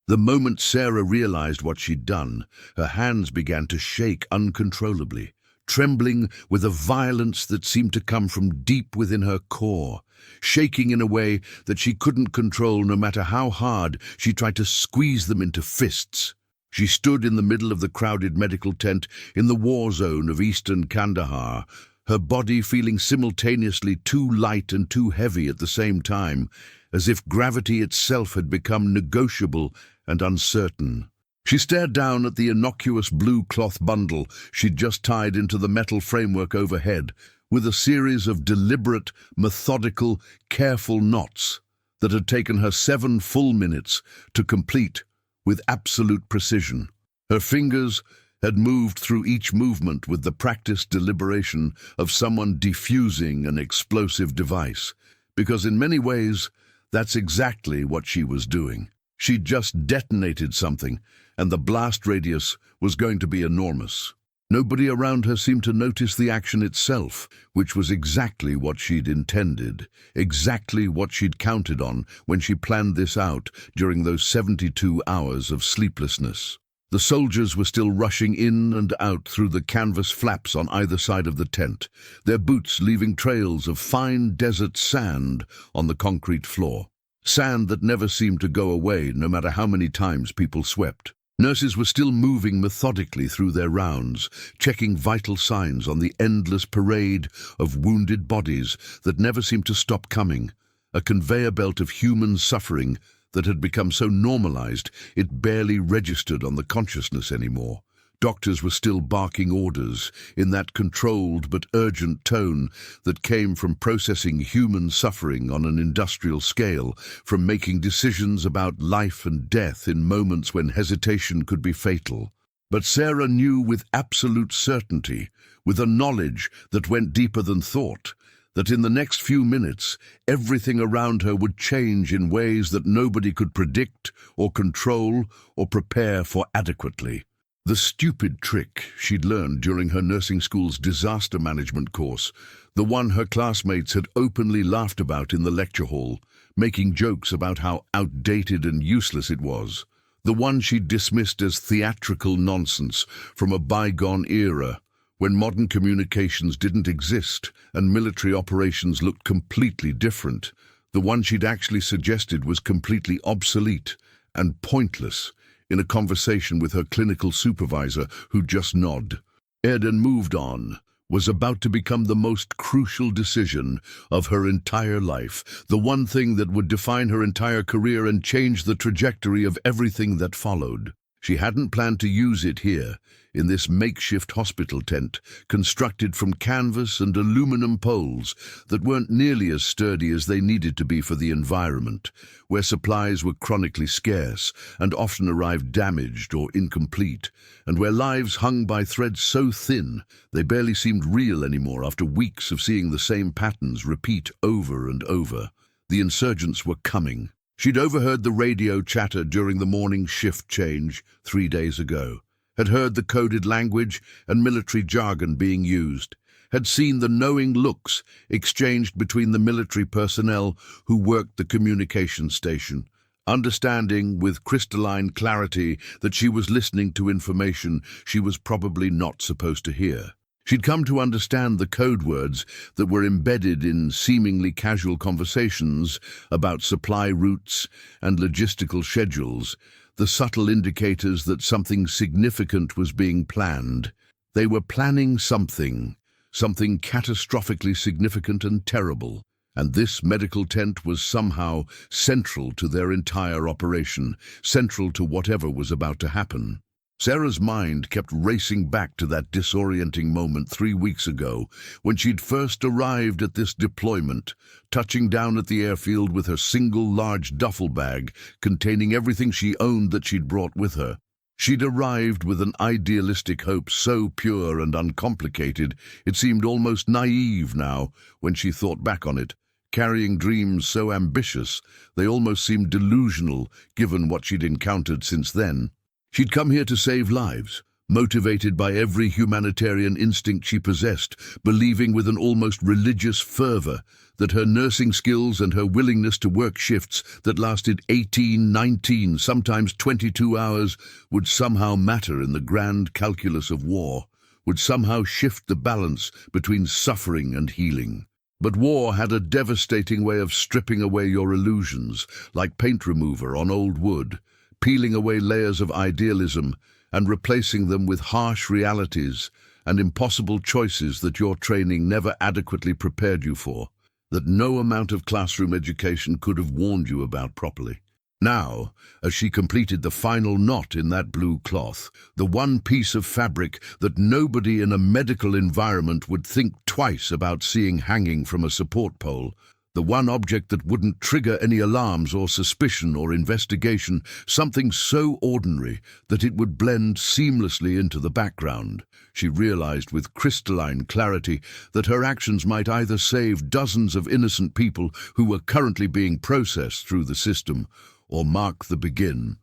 The moment Sarah realized what she'd done, her hands began to shake uncontrollably, trembling with a violence that seemed to come from deep within her core, shaking in a way that she couldn't control no matter how hard she tried to squeeze them into fists. She stood in the middle of the crowded medical tent in the war zone of eastern Kandahar, her body feeling simultaneously too light and too heavy at the same time, as if gravity itself had become negotiable and uncertain. She stared down at the innocuous blue cloth bundle she'd just tied into the metal framework overhead, with a series of deliberate, methodical, careful knots that had taken her 7 full minutes to complete with absolute precision. Her fingers had moved through each movement with the practiced deliberation of someone defusing an explosive device, because in many ways, that's exactly what she was doing. She'd just detonated something, and the blast radius was going to be enormous. Nobody around her seemed to notice the action itself, which was exactly what she'd intended, exactly what she'd counted on when she planned this out during those 72 hours of sleeplessness. The soldiers were still rushing in and out through the canvas flaps on either side of the tent, their boots leaving trails of fine desert sand on the concrete floor. Sand that never seemed to go away no matter how many times people swept. Nurses were still moving methodically through their rounds, checking vital signs on the endless parade of wounded bodies that never seemed to stop coming, a conveyor belt of human suffering that had become so normalized it barely registered on the consciousness anymore. Doctors were still barking orders in that controlled but urgent tone that came from processing human suffering on an industrial scale, from making decisions about life and death in moments when hesitation could be fatal. But Sarah knew with absolute certainty, with a knowledge that went deeper than thought, that in the next few minutes, everything around her would change in ways that nobody could predict or control or prepare for adequately. The stupid trick she'd learned during her nursing school's disaster management course, the one her classmates had openly laughed about in the lecture hall, making jokes about how outdated and useless it was, the one she'd dismissed as theatrical nonsense from a bygone era, when modern communications didn't exist and military operations looked completely different, the one she'd actually suggested was completely obsolete and pointless in a conversation with her clinical supervisor who just nodded. Eden moved on, was about to become the most crucial decision of her entire life, the one thing that would define her entire career and change the trajectory of everything that followed. She hadn't planned to use it here, in this makeshift hospital tent, constructed from canvas and aluminum poles that weren't nearly as sturdy as they needed to be for the environment, where supplies were chronically scarce and often arrived damaged or incomplete, and where lives hung by threads so thin they barely seemed real anymore after weeks of seeing the same patterns repeat over and over. The insurgents were coming. She'd overheard the radio chatter during the morning shift change 3 days ago, had heard the coded language and military jargon being used, had seen the knowing looks exchanged between the military personnel who worked the communication station, understanding with crystalline clarity that she was listening to information she was probably not supposed to hear. She'd come to understand the code words that were embedded in seemingly casual conversations about supply routes and logistical schedules, the subtle indicators that something significant was being planned. They were planning something catastrophically significant and terrible, and this medical tent was somehow central to their entire operation, central to whatever was about to happen. Sarah's mind kept racing back to that disorienting moment 3 weeks ago when she'd first arrived at this deployment, touching down at the airfield with her single large duffel bag containing everything she owned that she'd brought with her. She'd arrived with an idealistic hope so pure and uncomplicated it seemed almost naive now when she thought back on it, carrying dreams so ambitious they almost seemed delusional given what she'd encountered since then. She'd come here to save lives, motivated by every humanitarian instinct she possessed, believing with an almost religious fervor that her nursing skills and her willingness to work shifts that lasted 18, 19, sometimes 22 hours would somehow matter in the grand calculus of war, would somehow shift the balance between suffering and healing. But war had a devastating way of stripping away your illusions, like paint remover on old wood, peeling away layers of idealism and replacing them with harsh realities and impossible choices that your training never adequately prepared you for, that no amount of classroom education could have warned you about properly. Now, as she completed the final knot in that blue cloth, the one piece of fabric that nobody in a medical environment would think twice about seeing hanging from a support pole, the one object that wouldn't trigger any alarms or suspicion or investigation, something so ordinary that it would blend seamlessly into the background. She realized with crystalline clarity that her actions might either save dozens of innocent people who were currently being processed through the system, or mark the beginning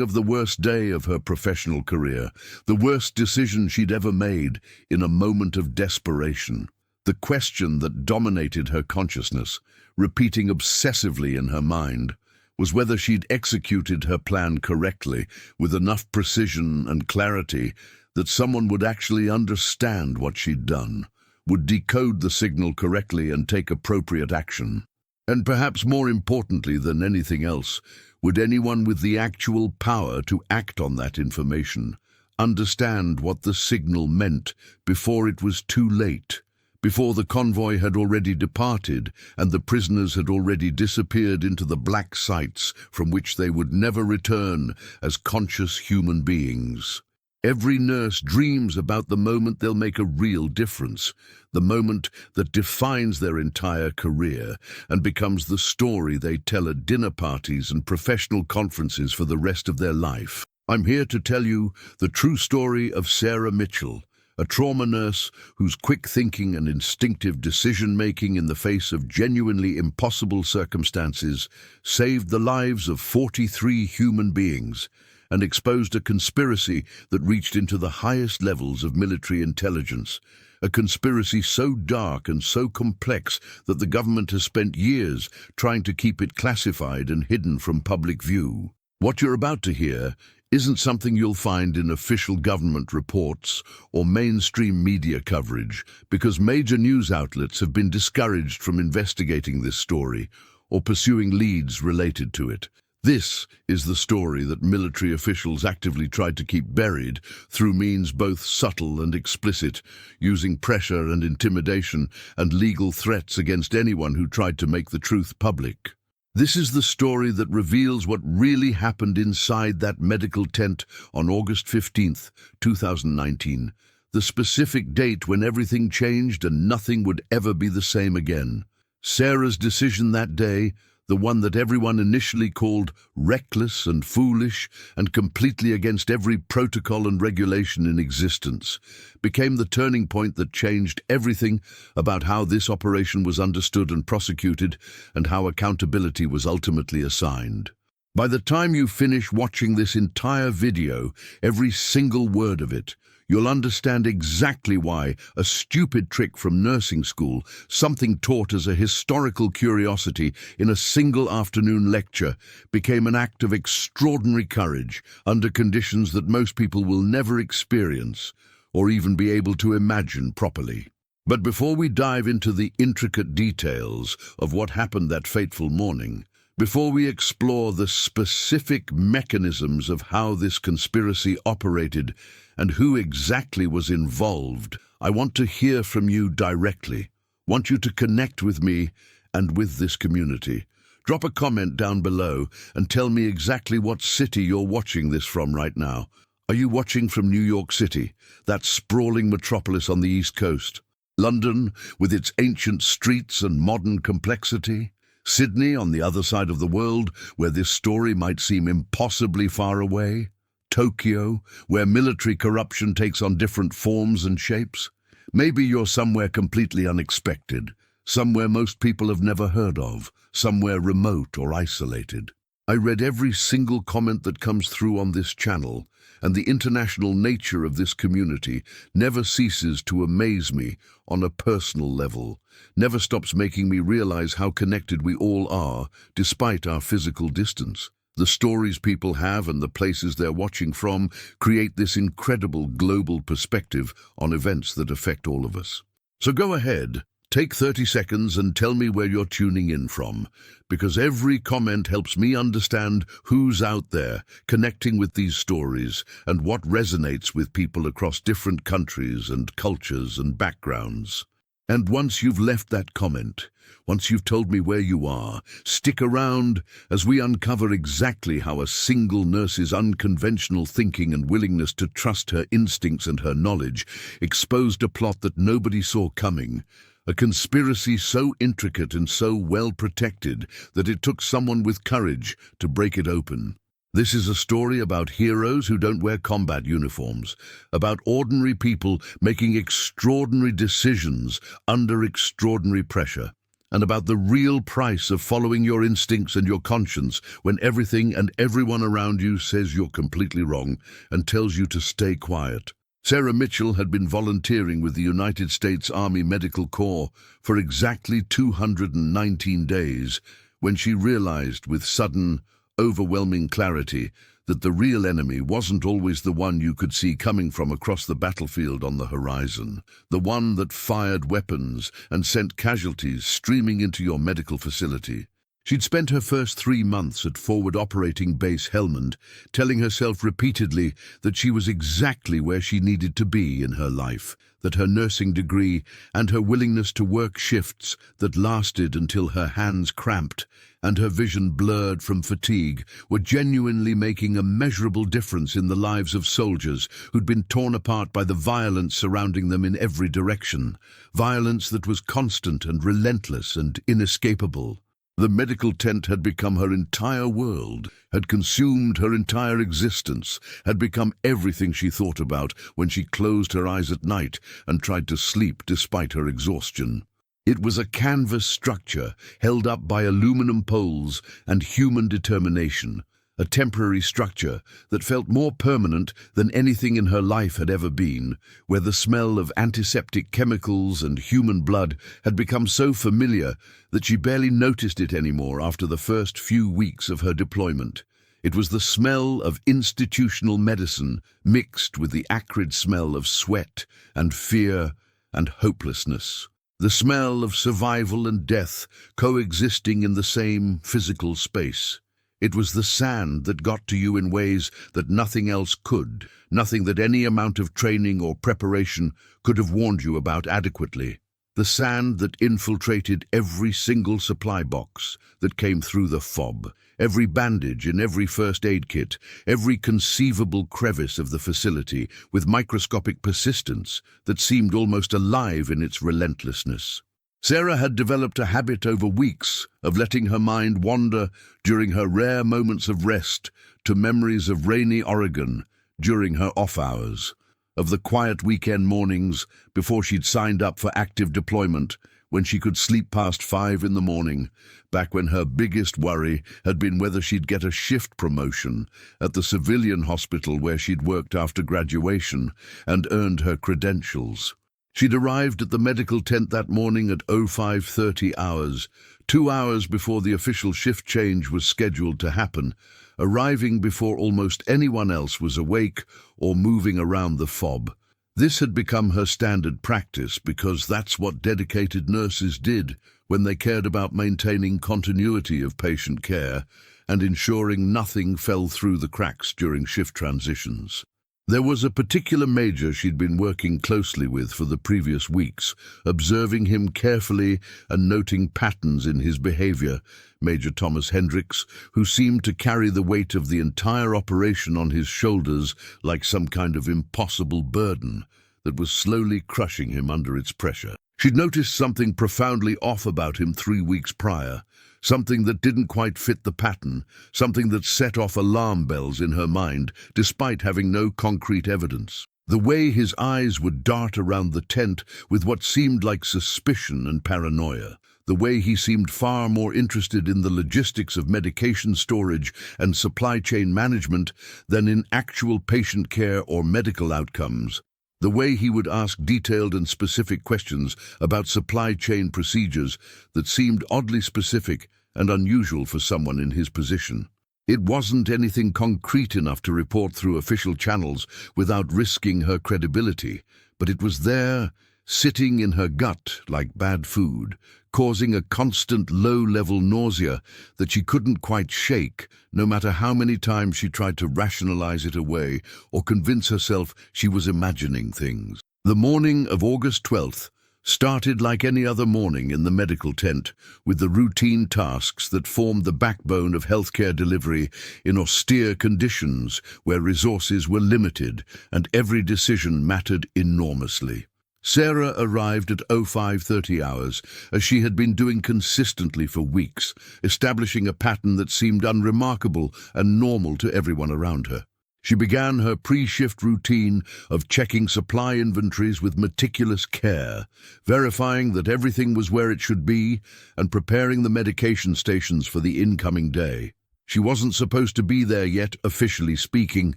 of the worst day of her professional career, the worst decision she'd ever made in a moment of desperation. The question that dominated her consciousness, repeating obsessively in her mind, was whether she'd executed her plan correctly, with enough precision and clarity that someone would actually understand what she'd done, would decode the signal correctly and take appropriate action. And perhaps more importantly than anything else, would anyone with the actual power to act on that information understand what the signal meant before it was too late, before the convoy had already departed and the prisoners had already disappeared into the black sites from which they would never return as conscious human beings? Every nurse dreams about the moment they'll make a real difference, the moment that defines their entire career and becomes the story they tell at dinner parties and professional conferences for the rest of their life. I'm here to tell you the true story of Sarah Mitchell, a trauma nurse whose quick thinking and instinctive decision-making in the face of genuinely impossible circumstances saved the lives of 43 human beings and exposed a conspiracy that reached into the highest levels of military intelligence, a conspiracy so dark and so complex that the government has spent years trying to keep it classified and hidden from public view. What you're about to hear isn't something you'll find in official government reports or mainstream media coverage, because major news outlets have been discouraged from investigating this story or pursuing leads related to it. This is the story that military officials actively tried to keep buried through means both subtle and explicit, using pressure and intimidation and legal threats against anyone who tried to make the truth public. This is the story that reveals what really happened inside that medical tent on August 15th, 2019, the specific date when everything changed and nothing would ever be the same again. Sarah's decision that day, the one that everyone initially called reckless and foolish and completely against every protocol and regulation in existence, became the turning point that changed everything about how this operation was understood and prosecuted and how accountability was ultimately assigned. By the time you finish watching this entire video, every single word of it, you'll understand exactly why a stupid trick from nursing school, something taught as a historical curiosity in a single afternoon lecture, became an act of extraordinary courage under conditions that most people will never experience or even be able to imagine properly. But before we dive into the intricate details of what happened that fateful morning, before we explore the specific mechanisms of how this conspiracy operated and who exactly was involved, I want to hear from you directly. Want you to connect with me and with this community. Drop a comment down below and tell me exactly what city you're watching this from right now. Are you watching from New York City, that sprawling metropolis on the East Coast? London, with its ancient streets and modern complexity? Sydney, on the other side of the world, where this story might seem impossibly far away? Tokyo, where military corruption takes on different forms and shapes? Maybe you're somewhere completely unexpected, somewhere most people have never heard of, somewhere remote or isolated. I read every single comment that comes through on this channel, and the international nature of this community never ceases to amaze me on a personal level, never stops making me realize how connected we all are, despite our physical distance. The stories people have and the places they're watching from create this incredible global perspective on events that affect all of us. So go ahead, take 30 seconds and tell me where you're tuning in from, because every comment helps me understand who's out there connecting with these stories and what resonates with people across different countries and cultures and backgrounds. And once you've left that comment, once you've told me where you are, stick around as we uncover exactly how a single nurse's unconventional thinking and willingness to trust her instincts and her knowledge exposed a plot that nobody saw coming, a conspiracy so intricate and so well protected that it took someone with courage to break it open. This is a story about heroes who don't wear combat uniforms, about ordinary people making extraordinary decisions under extraordinary pressure, and about the real price of following your instincts and your conscience when everything and everyone around you says you're completely wrong and tells you to stay quiet. Sarah Mitchell had been volunteering with the United States Army Medical Corps for exactly 219 days when she realized with sudden, overwhelming clarity that the real enemy wasn't always the one you could see coming from across the battlefield on the horizon, the one that fired weapons and sent casualties streaming into your medical facility. She'd spent her first 3 months at Forward Operating Base Helmand, telling herself repeatedly that she was exactly where she needed to be in her life, that her nursing degree and her willingness to work shifts that lasted until her hands cramped and her vision blurred from fatigue were genuinely making a measurable difference in the lives of soldiers who'd been torn apart by the violence surrounding them in every direction, violence that was constant and relentless and inescapable. The medical tent had become her entire world, had consumed her entire existence, had become everything she thought about when she closed her eyes at night and tried to sleep despite her exhaustion. It was a canvas structure held up by aluminum poles and human determination, a temporary structure that felt more permanent than anything in her life had ever been, where the smell of antiseptic chemicals and human blood had become so familiar that she barely noticed it anymore after the first few weeks of her deployment. It was the smell of institutional medicine mixed with the acrid smell of sweat and fear and hopelessness. The smell of survival and death coexisting in the same physical space. It was the sand that got to you in ways that nothing else could, nothing that any amount of training or preparation could have warned you about adequately. The sand that infiltrated every single supply box that came through the fob, every bandage in every first aid kit, every conceivable crevice of the facility with microscopic persistence that seemed almost alive in its relentlessness. Sarah had developed a habit over weeks of letting her mind wander during her rare moments of rest to memories of rainy Oregon during her off hours, of the quiet weekend mornings before she'd signed up for active deployment, when she could sleep past 5 in the morning, back when her biggest worry had been whether she'd get a shift promotion at the civilian hospital where she'd worked after graduation and earned her credentials. She'd arrived at the medical tent that morning at 05:30 hours, 2 hours before the official shift change was scheduled to happen, arriving before almost anyone else was awake or moving around the fob. This had become her standard practice because that's what dedicated nurses did when they cared about maintaining continuity of patient care and ensuring nothing fell through the cracks during shift transitions. There was a particular major she'd been working closely with for the previous weeks, observing him carefully and noting patterns in his behavior, Major Thomas Hendricks, who seemed to carry the weight of the entire operation on his shoulders like some kind of impossible burden that was slowly crushing him under its pressure. She'd noticed something profoundly off about him 3 weeks prior, something that didn't quite fit the pattern, something that set off alarm bells in her mind, despite having no concrete evidence. The way his eyes would dart around the tent with what seemed like suspicion and paranoia, The way he seemed far more interested in the logistics of medication storage and supply chain management than in actual patient care or medical outcomes. The way he would ask detailed and specific questions about supply chain procedures that seemed oddly specific and unusual for someone in his position. It wasn't anything concrete enough to report through official channels without risking her credibility, but it was there, sitting in her gut like bad food, causing a constant low-level nausea that she couldn't quite shake, no matter how many times she tried to rationalize it away or convince herself she was imagining things. The morning of August 12th started like any other morning in the medical tent, with the routine tasks that formed the backbone of healthcare delivery in austere conditions where resources were limited and every decision mattered enormously. Sarah arrived at 05:30 hours, as she had been doing consistently for weeks, establishing a pattern that seemed unremarkable and normal to everyone around her. She began her pre-shift routine of checking supply inventories with meticulous care, verifying that everything was where it should be, and preparing the medication stations for the incoming day. She wasn't supposed to be there yet, officially speaking,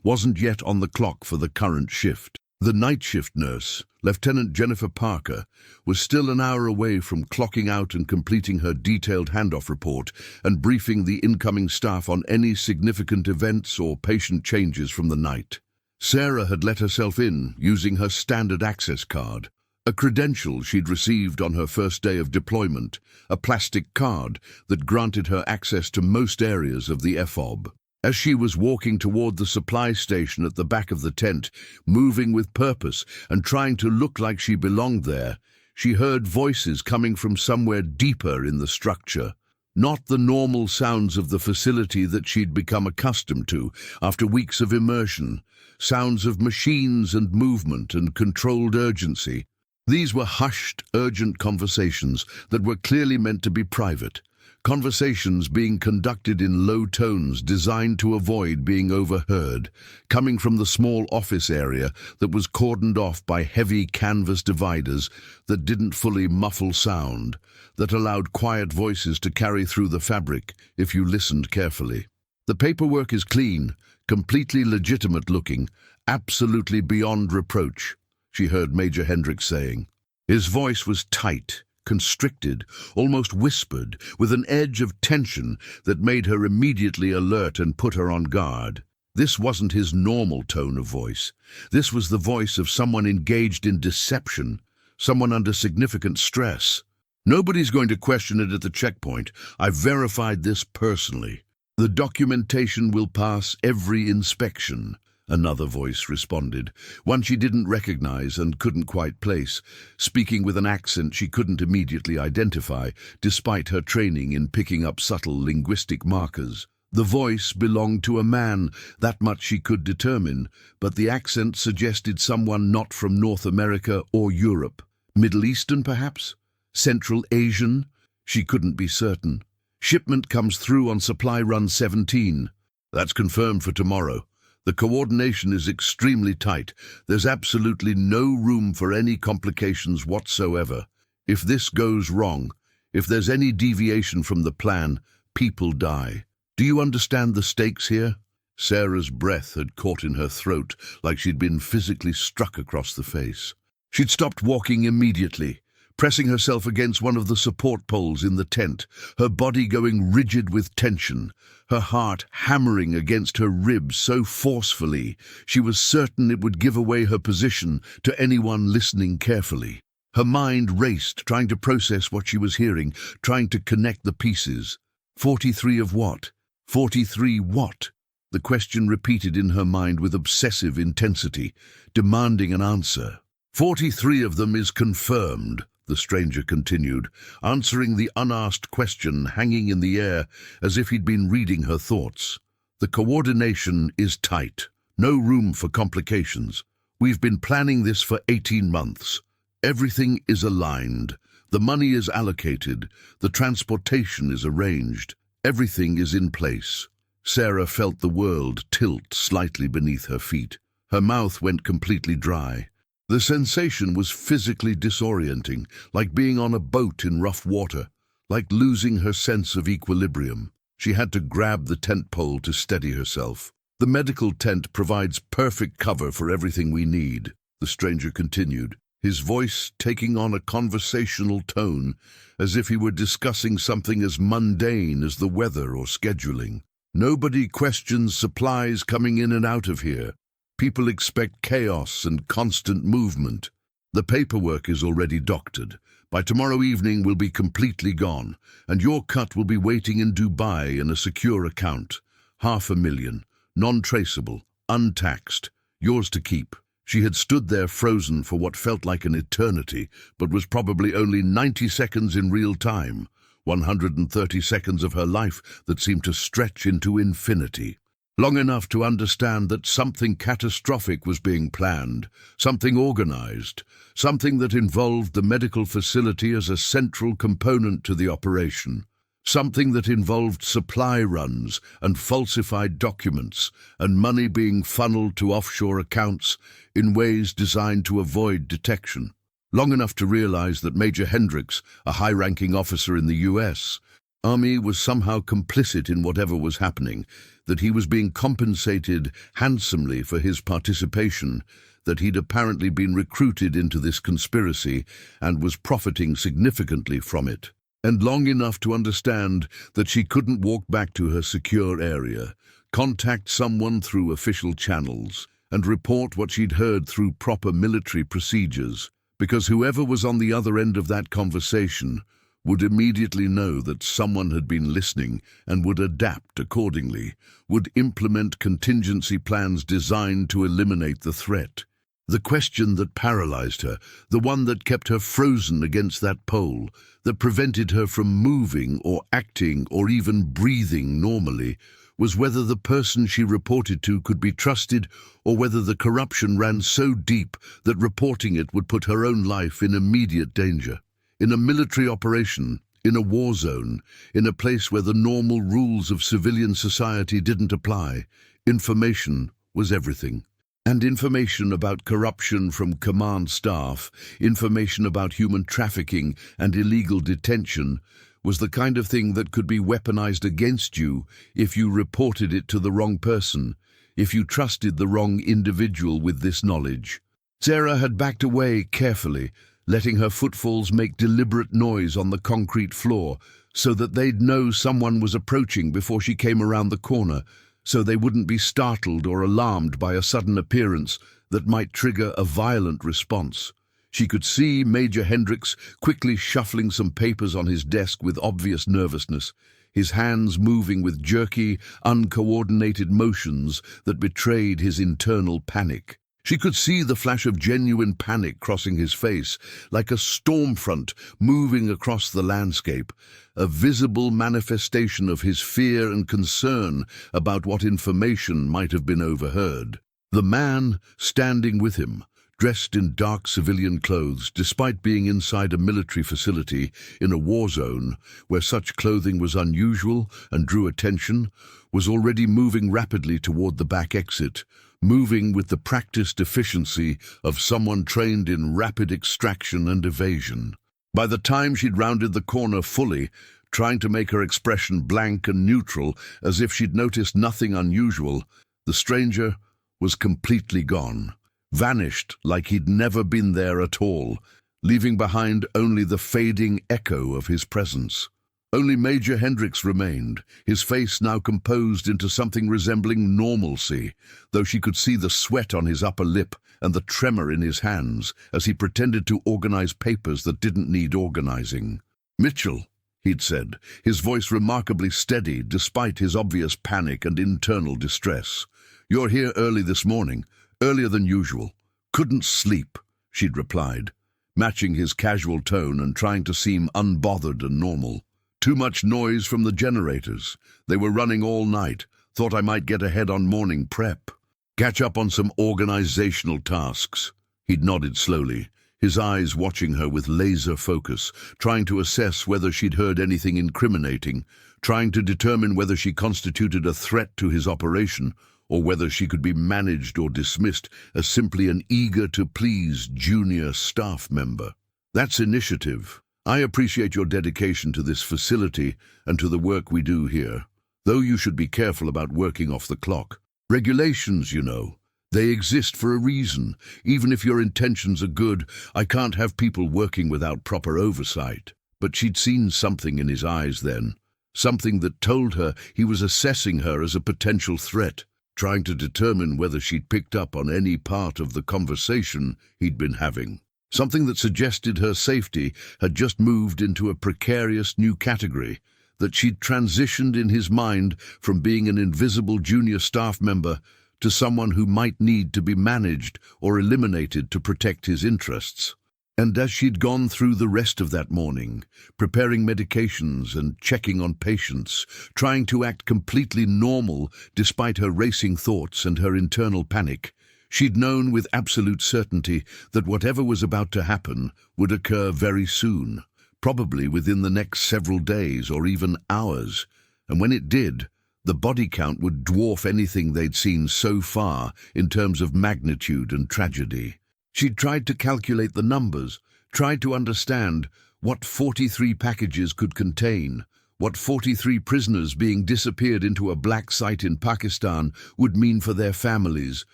wasn't yet on the clock for the current shift. The night shift nurse, Lieutenant Jennifer Parker, was still an hour away from clocking out and completing her detailed handoff report and briefing the incoming staff on any significant events or patient changes from the night. Sarah had let herself in using her standard access card, a credential she'd received on her first day of deployment, a plastic card that granted her access to most areas of the FOB. As she was walking toward the supply station at the back of the tent, moving with purpose and trying to look like she belonged there, she heard voices coming from somewhere deeper in the structure. Not the normal sounds of the facility that she'd become accustomed to after weeks of immersion, sounds of machines and movement and controlled urgency. These were hushed, urgent conversations that were clearly meant to be private. Conversations being conducted in low tones designed to avoid being overheard, coming from the small office area that was cordoned off by heavy canvas dividers that didn't fully muffle sound, that allowed quiet voices to carry through the fabric if you listened carefully. The paperwork is clean, completely legitimate looking, absolutely beyond reproach, she heard Major Hendricks saying. His voice was tight, constricted, almost whispered, with an edge of tension that made her immediately alert and put her on guard. This wasn't his normal tone of voice. This was the voice of someone engaged in deception, someone under significant stress. Nobody's going to question it at the checkpoint. I've verified this personally. The documentation will pass every inspection, another voice responded, one she didn't recognize and couldn't quite place, speaking with an accent she couldn't immediately identify, despite her training in picking up subtle linguistic markers. The voice belonged to a man, that much she could determine, but the accent suggested someone not from North America or Europe. Middle Eastern, perhaps? Central Asian? She couldn't be certain. Shipment comes through on supply run 17. That's confirmed for tomorrow. The coordination is extremely tight. There's absolutely no room for any complications whatsoever. If this goes wrong, if there's any deviation from the plan, people die. Do you understand the stakes here? Sarah's breath had caught in her throat like she'd been physically struck across the face. She'd stopped walking immediately, pressing herself against one of the support poles in the tent, her body going rigid with tension, her heart hammering against her ribs so forcefully she was certain it would give away her position to anyone listening carefully. Her mind raced, trying to process what she was hearing, trying to connect the pieces. 43 of what? 43 what? The question repeated in her mind with obsessive intensity, demanding an answer. 43 of them is confirmed, the stranger continued, answering the unasked question hanging in the air as if he'd been reading her thoughts. The coordination is tight. No room for complications. We've been planning this for 18 months. Everything is aligned. The money is allocated. The transportation is arranged. Everything is in place. Sarah felt the world tilt slightly beneath her feet. Her mouth went completely dry. The sensation was physically disorienting, like being on a boat in rough water. like losing her sense of equilibrium. She had to grab the tent pole to steady herself. "The medical tent provides perfect cover for everything we need," the stranger continued, his voice taking on a conversational tone, as if he were discussing something as mundane as the weather or scheduling. "Nobody questions supplies coming in and out of here. People expect chaos and constant movement. The paperwork is already doctored. By tomorrow evening we'll be completely gone, and your cut will be waiting in Dubai in a secure account. $500,000, non-traceable, untaxed, yours to keep." She had stood there frozen for what felt like an eternity, but was probably only 90 seconds in real time, 130 seconds of her life that seemed to stretch into infinity. Long enough to understand that something catastrophic was being planned, something organized, something that involved the medical facility as a central component to the operation, something that involved supply runs and falsified documents and money being funneled to offshore accounts in ways designed to avoid detection. Long enough to realize that Major Hendricks, a high-ranking officer in the US Army, was somehow complicit in whatever was happening, that he was being compensated handsomely for his participation, that he'd apparently been recruited into this conspiracy and was profiting significantly from it. And long enough to understand that she couldn't walk back to her secure area, contact someone through official channels, and report what she'd heard through proper military procedures, because whoever was on the other end of that conversation would immediately know that someone had been listening and would adapt accordingly, would implement contingency plans designed to eliminate the threat. The question that paralyzed her, the one that kept her frozen against that pole, that prevented her from moving or acting or even breathing normally, was whether the person she reported to could be trusted or whether the corruption ran so deep that reporting it would put her own life in immediate danger. In a military operation, in a war zone, in a place where the normal rules of civilian society didn't apply, information was everything. And information about corruption from command staff, information about human trafficking and illegal detention, was the kind of thing that could be weaponized against you if you reported it to the wrong person, if you trusted the wrong individual with this knowledge. Sarah had backed away carefully, letting her footfalls make deliberate noise on the concrete floor so that they'd know someone was approaching before she came around the corner, so they wouldn't be startled or alarmed by a sudden appearance that might trigger a violent response. She could see Major Hendricks quickly shuffling some papers on his desk with obvious nervousness, his hands moving with jerky, uncoordinated motions that betrayed his internal panic. She could see the flash of genuine panic crossing his face, like a storm front moving across the landscape, a visible manifestation of his fear and concern about what information might have been overheard. The man standing with him, dressed in dark civilian clothes despite being inside a military facility in a war zone where such clothing was unusual and drew attention, was already moving rapidly toward the back exit, moving with the practiced efficiency of someone trained in rapid extraction and evasion. By the time she'd rounded the corner fully, trying to make her expression blank and neutral as if she'd noticed nothing unusual, the stranger was completely gone, vanished like he'd never been there at all, leaving behind only the fading echo of his presence. Only Major Hendricks remained, his face now composed into something resembling normalcy, though she could see the sweat on his upper lip and the tremor in his hands as he pretended to organize papers that didn't need organizing. "Mitchell," he'd said, his voice remarkably steady despite his obvious panic and internal distress. "You're here early this morning, earlier than usual." "Couldn't sleep," she'd replied, matching his casual tone and trying to seem unbothered and normal. "Too much noise from the generators. They were running all night. Thought I might get ahead on morning prep. Catch up on some organizational tasks." He'd nodded slowly, his eyes watching her with laser focus, trying to assess whether she'd heard anything incriminating, trying to determine whether she constituted a threat to his operation, or whether she could be managed or dismissed as simply an eager-to-please junior staff member. "That's initiative. I appreciate your dedication to this facility and to the work we do here, though you should be careful about working off the clock. Regulations, you know. They exist for a reason. Even if your intentions are good, I can't have people working without proper oversight." But she'd seen something in his eyes then, something that told her he was assessing her as a potential threat, trying to determine whether she'd picked up on any part of the conversation he'd been having. Something that suggested her safety had just moved into a precarious new category, that she'd transitioned in his mind from being an invisible junior staff member to someone who might need to be managed or eliminated to protect his interests. And as she'd gone through the rest of that morning, preparing medications and checking on patients, trying to act completely normal despite her racing thoughts and her internal panic, she'd known with absolute certainty that whatever was about to happen would occur very soon, probably within the next several days or even hours. And when it did, the body count would dwarf anything they'd seen so far in terms of magnitude and tragedy. She'd tried to calculate the numbers, tried to understand what 43 packages could contain, what 43 prisoners being disappeared into a black site in Pakistan would mean for their families,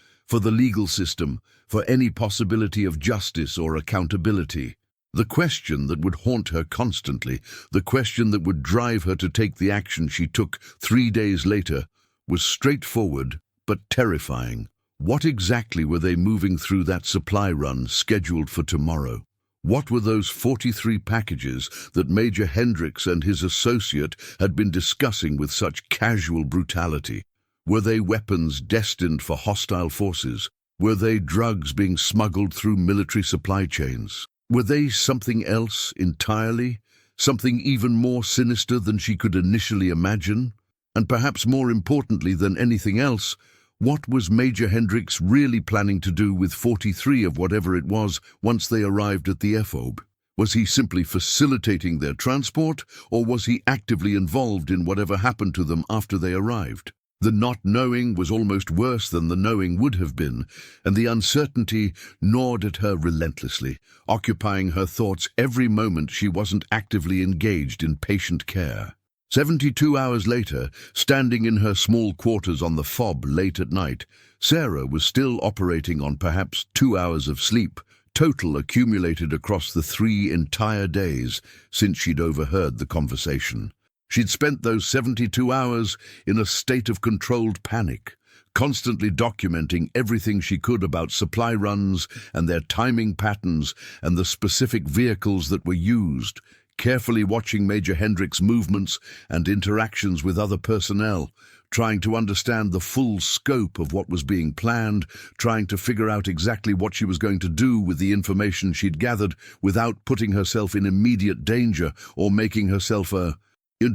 for the legal system, for any possibility of justice or accountability. The question that would haunt her constantly, the question that would drive her to take the action she took 3 days later, was straightforward but terrifying. What exactly were they moving through that supply run scheduled for tomorrow? What were those 43 packages that Major Hendricks and his associate had been discussing with such casual brutality? Were they weapons destined for hostile forces? Were they drugs being smuggled through military supply chains? Were they something else entirely? Something even more sinister than she could initially imagine? And perhaps more importantly than anything else, what was Major Hendricks really planning to do with 43 of whatever it was once they arrived at the FOB? Was he simply facilitating their transport, or was he actively involved in whatever happened to them after they arrived? The not knowing was almost worse than the knowing would have been, and the uncertainty gnawed at her relentlessly, occupying her thoughts every moment she wasn't actively engaged in patient care. 72 hours later, standing in her small quarters on the FOB late at night, Sarah was still operating on perhaps 2 hours of sleep, total accumulated across the 3 entire days since she'd overheard the conversation. She'd spent those 72 hours in a state of controlled panic, constantly documenting everything she could about supply runs and their timing patterns and the specific vehicles that were used, carefully watching Major Hendricks' movements and interactions with other personnel, trying to understand the full scope of what was being planned, trying to figure out exactly what she was going to do with the information she'd gathered without putting herself in immediate danger or making herself a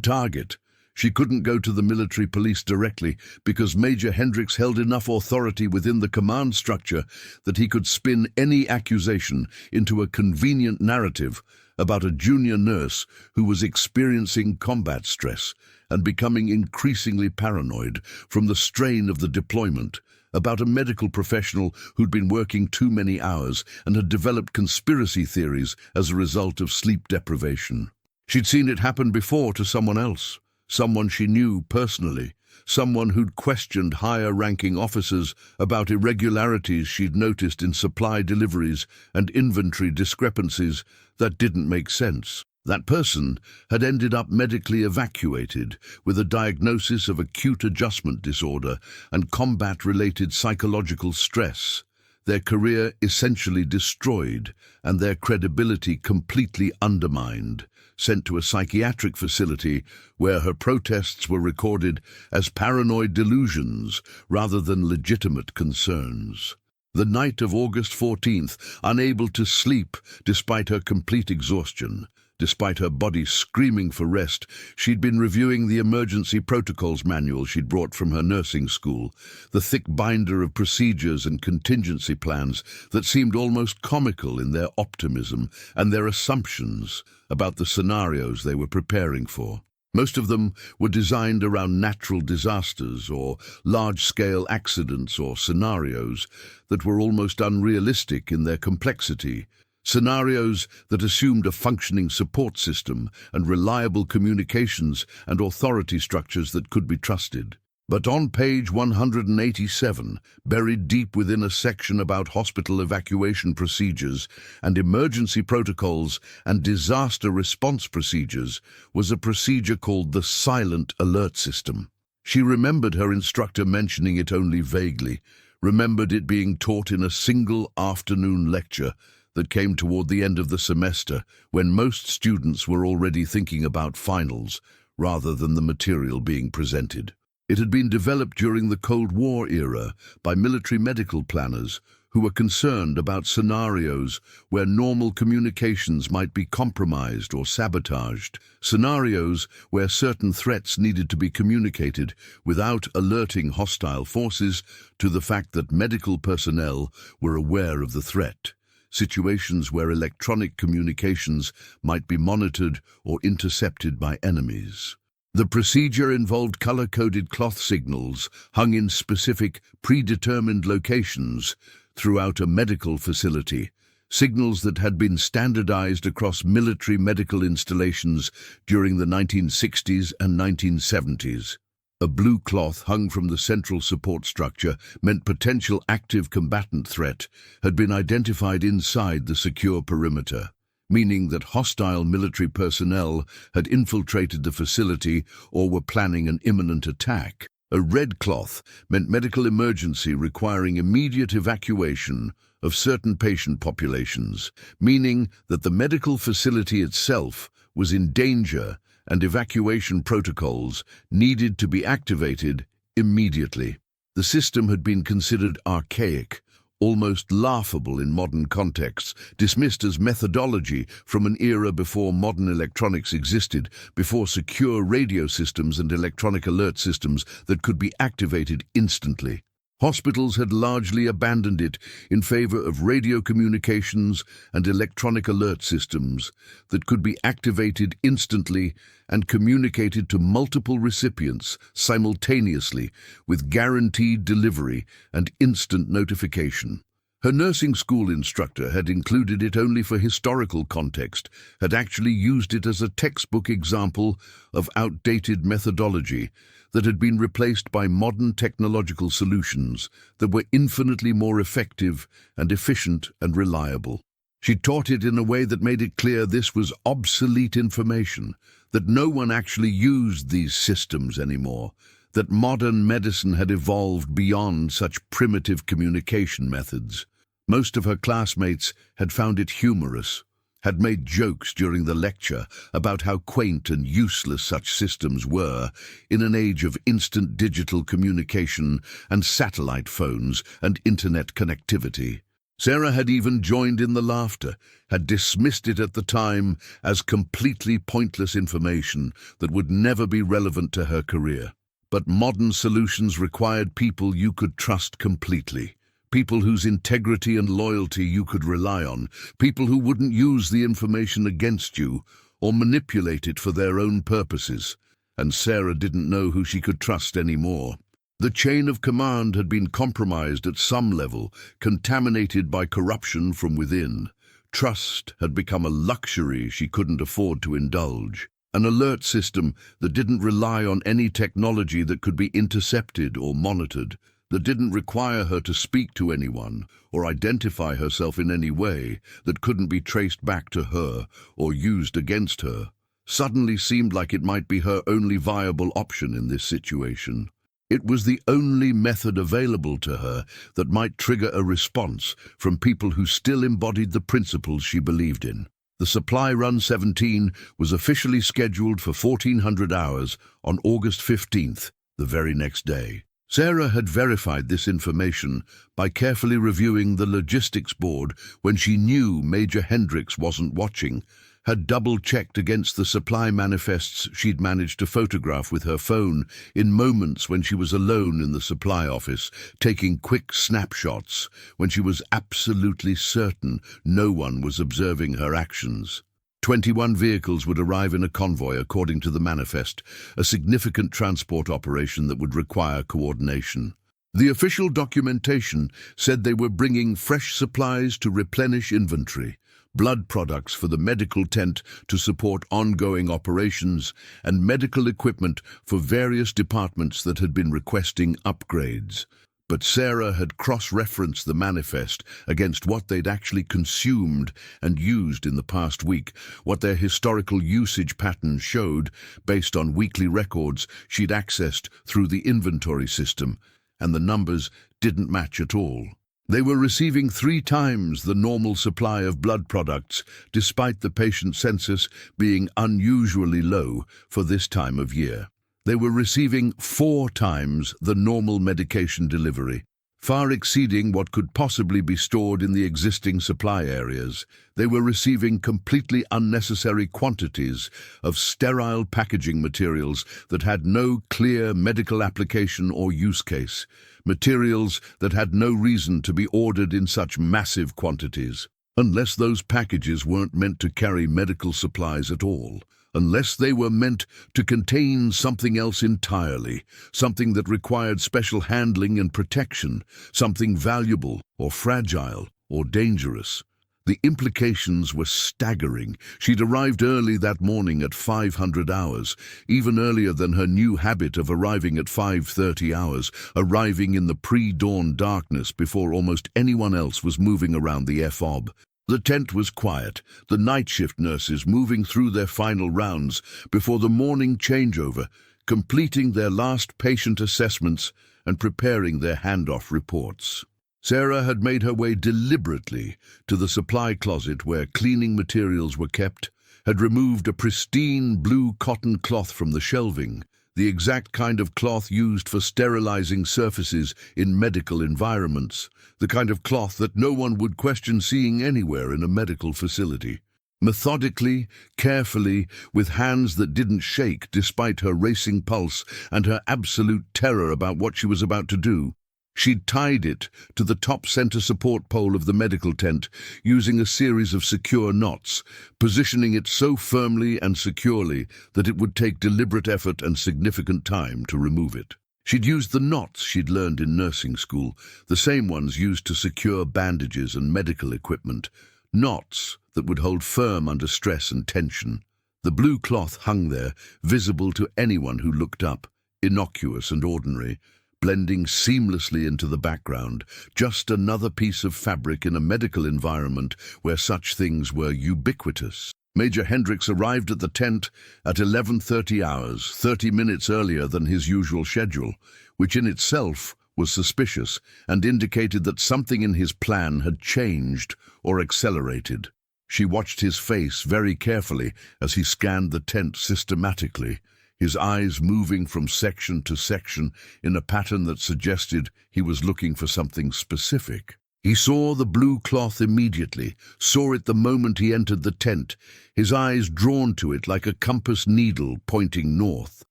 target. She couldn't go to the military police directly because Major Hendricks held enough authority within the command structure that he could spin any accusation into a convenient narrative about a junior nurse who was experiencing combat stress and becoming increasingly paranoid from the strain of the deployment, about a medical professional who'd been working too many hours and had developed conspiracy theories as a result of sleep deprivation. She'd seen it happen before to someone else, someone she knew personally, someone who'd questioned higher-ranking officers about irregularities she'd noticed in supply deliveries and inventory discrepancies that didn't make sense. That person had ended up medically evacuated with a diagnosis of acute adjustment disorder and combat-related psychological stress, their career essentially destroyed and their credibility completely undermined, sent to a psychiatric facility where her protests were recorded as paranoid delusions rather than legitimate concerns. The night of August 14th, unable to sleep despite her complete exhaustion, despite her body screaming for rest, she'd been reviewing the emergency protocols manual she'd brought from her nursing school, the thick binder of procedures and contingency plans that seemed almost comical in their optimism and their assumptions about the scenarios they were preparing for. Most of them were designed around natural disasters or large-scale accidents or scenarios that were almost unrealistic in their complexity, Scenarios that assumed a functioning support system and reliable communications and authority structures that could be trusted. But on page 187, buried deep within a section about hospital evacuation procedures and emergency protocols and disaster response procedures, was a procedure called the silent alert system. She remembered her instructor mentioning it only vaguely, remembered it being taught in a single afternoon lecture that came toward the end of the semester when most students were already thinking about finals rather than the material being presented. It had been developed during the Cold War era by military medical planners who were concerned about scenarios where normal communications might be compromised or sabotaged, scenarios where certain threats needed to be communicated without alerting hostile forces to the fact that medical personnel were aware of the threat, situations where electronic communications might be monitored or intercepted by enemies. The procedure involved color-coded cloth signals hung in specific, predetermined locations throughout a medical facility, signals that had been standardized across military medical installations during the 1960s and 1970s. A blue cloth hung from the central support structure meant potential active combatant threat had been identified inside the secure perimeter, meaning that hostile military personnel had infiltrated the facility or were planning an imminent attack. A red cloth meant medical emergency requiring immediate evacuation of certain patient populations, meaning that the medical facility itself was in danger and evacuation protocols needed to be activated immediately. The system had been considered archaic, almost laughable in modern contexts, dismissed as methodology from an era before modern electronics existed, before secure radio systems and electronic alert systems that could be activated instantly. Hospitals had largely abandoned it in favor of radio communications and electronic alert systems that could be activated instantly and communicated to multiple recipients simultaneously with guaranteed delivery and instant notification. Her nursing school instructor had included it only for historical context, had actually used it as a textbook example of outdated methodology that had been replaced by modern technological solutions that were infinitely more effective and efficient and reliable. She taught it in a way that made it clear this was obsolete information, that no one actually used these systems anymore, that modern medicine had evolved beyond such primitive communication methods. Most of her classmates had found it humorous, had made jokes during the lecture about how quaint and useless such systems were in an age of instant digital communication and satellite phones and internet connectivity. Sarah had even joined in the laughter, had dismissed it at the time as completely pointless information that would never be relevant to her career. But modern solutions required people you could trust completely. People whose integrity and loyalty you could rely on, people who wouldn't use the information against you or manipulate it for their own purposes. And Sarah didn't know who she could trust anymore. The chain of command had been compromised at some level, contaminated by corruption from within. Trust had become a luxury she couldn't afford to indulge. An alert system that didn't rely on any technology that could be intercepted or monitored, that didn't require her to speak to anyone or identify herself in any way, that couldn't be traced back to her or used against her, suddenly seemed like it might be her only viable option in this situation. It was the only method available to her that might trigger a response from people who still embodied the principles she believed in. The Supply Run 17 was officially scheduled for 1400 hours on August 15th, the very next day. Sarah had verified this information by carefully reviewing the logistics board when she knew Major Hendricks wasn't watching, had double-checked against the supply manifests she'd managed to photograph with her phone in moments when she was alone in the supply office, taking quick snapshots when she was absolutely certain no one was observing her actions. 21 vehicles would arrive in a convoy according to the manifest, a significant transport operation that would require coordination. The official documentation said they were bringing fresh supplies to replenish inventory, blood products for the medical tent to support ongoing operations, and medical equipment for various departments that had been requesting upgrades. But Sarah had cross-referenced the manifest against what they'd actually consumed and used in the past week, what their historical usage patterns showed based on weekly records she'd accessed through the inventory system, and the numbers didn't match at all. They were receiving 3 times the normal supply of blood products, despite the patient census being unusually low for this time of year. They were receiving 4 times the normal medication delivery, far exceeding what could possibly be stored in the existing supply areas. They were receiving completely unnecessary quantities of sterile packaging materials that had no clear medical application or use case, materials that had no reason to be ordered in such massive quantities, unless those packages weren't meant to carry medical supplies at all. Unless they were meant to contain something else entirely, something that required special handling and protection, something valuable or fragile or dangerous. The implications were staggering. She'd arrived early that morning at 500 hours, even earlier than her new habit of arriving at 5:30 hours, arriving in the pre-dawn darkness before almost anyone else was moving around the FOB. The tent was quiet, the night shift nurses moving through their final rounds before the morning changeover, completing their last patient assessments and preparing their handoff reports. Sarah had made her way deliberately to the supply closet where cleaning materials were kept, had removed a pristine blue cotton cloth from the shelving, the exact kind of cloth used for sterilizing surfaces in medical environments, the kind of cloth that no one would question seeing anywhere in a medical facility. Methodically, carefully, with hands that didn't shake despite her racing pulse and her absolute terror about what she was about to do, she'd tied it to the top center support pole of the medical tent using a series of secure knots, positioning it so firmly and securely that it would take deliberate effort and significant time to remove it. She'd used the knots she'd learned in nursing school, the same ones used to secure bandages and medical equipment, knots that would hold firm under stress and tension. The blue cloth hung there, visible to anyone who looked up, innocuous and ordinary, blending seamlessly into the background, just another piece of fabric in a medical environment where such things were ubiquitous. Major Hendricks arrived at the tent at 11:30 hours, 30 minutes earlier than his usual schedule, which in itself was suspicious and indicated that something in his plan had changed or accelerated. She watched his face very carefully as he scanned the tent systematically, his eyes moving from section to section in a pattern that suggested he was looking for something specific. He saw the blue cloth immediately, saw it the moment he entered the tent, his eyes drawn to it like a compass needle pointing north.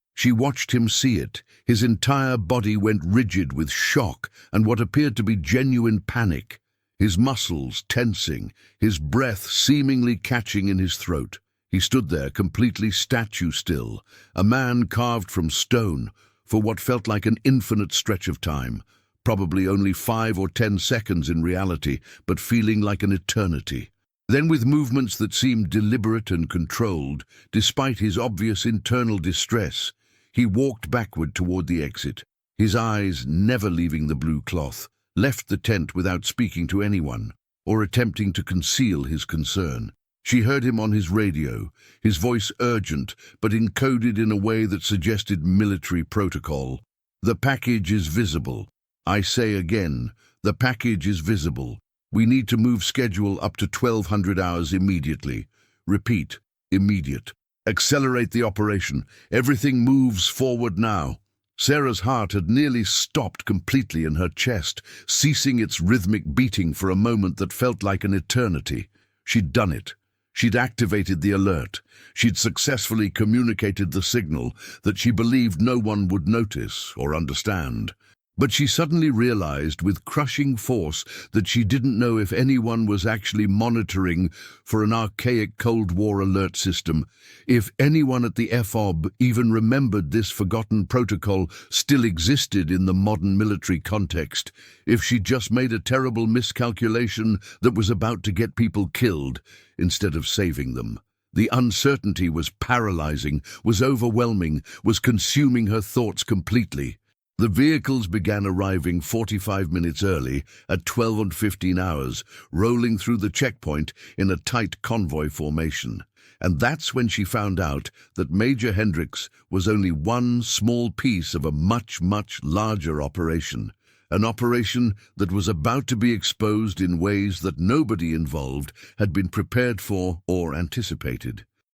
She watched him see it. His entire body went rigid with shock and what appeared to be genuine panic, his muscles tensing, his breath seemingly catching in his throat. He stood there completely statue still, a man carved from stone, for what felt like an infinite stretch of time, probably only 5 or 10 seconds in reality, but feeling like an eternity. Then with movements that seemed deliberate and controlled, despite his obvious internal distress, he walked backward toward the exit, his eyes never leaving the blue cloth, left the tent without speaking to anyone, or attempting to conceal his concern. She heard him on his radio, his voice urgent, but encoded in a way that suggested military protocol. "The package is visible. I say again, the package is visible. We need to move schedule up to 1200 hours immediately. Repeat, immediate. Accelerate the operation. Everything moves forward now." Sarah's heart had nearly stopped completely in her chest, ceasing its rhythmic beating for a moment that felt like an eternity. She'd done it. She'd activated the alert. She'd successfully communicated the signal that she believed no one would notice or understand. But she suddenly realized with crushing force that she didn't know if anyone was actually monitoring for an archaic Cold War alert system, if anyone at the FOB even remembered this forgotten protocol still existed in the modern military context, if she just made a terrible miscalculation that was about to get people killed instead of saving them. The uncertainty was paralyzing, was overwhelming, was consuming her thoughts completely. The vehicles began arriving 45 minutes early at 12 and 15 hours, rolling through the checkpoint in a tight convoy formation. And that's when she found out that Major Hendricks was only one small piece of a much, much larger operation. An operation that was about to be exposed in ways that nobody involved had been prepared for or anticipated.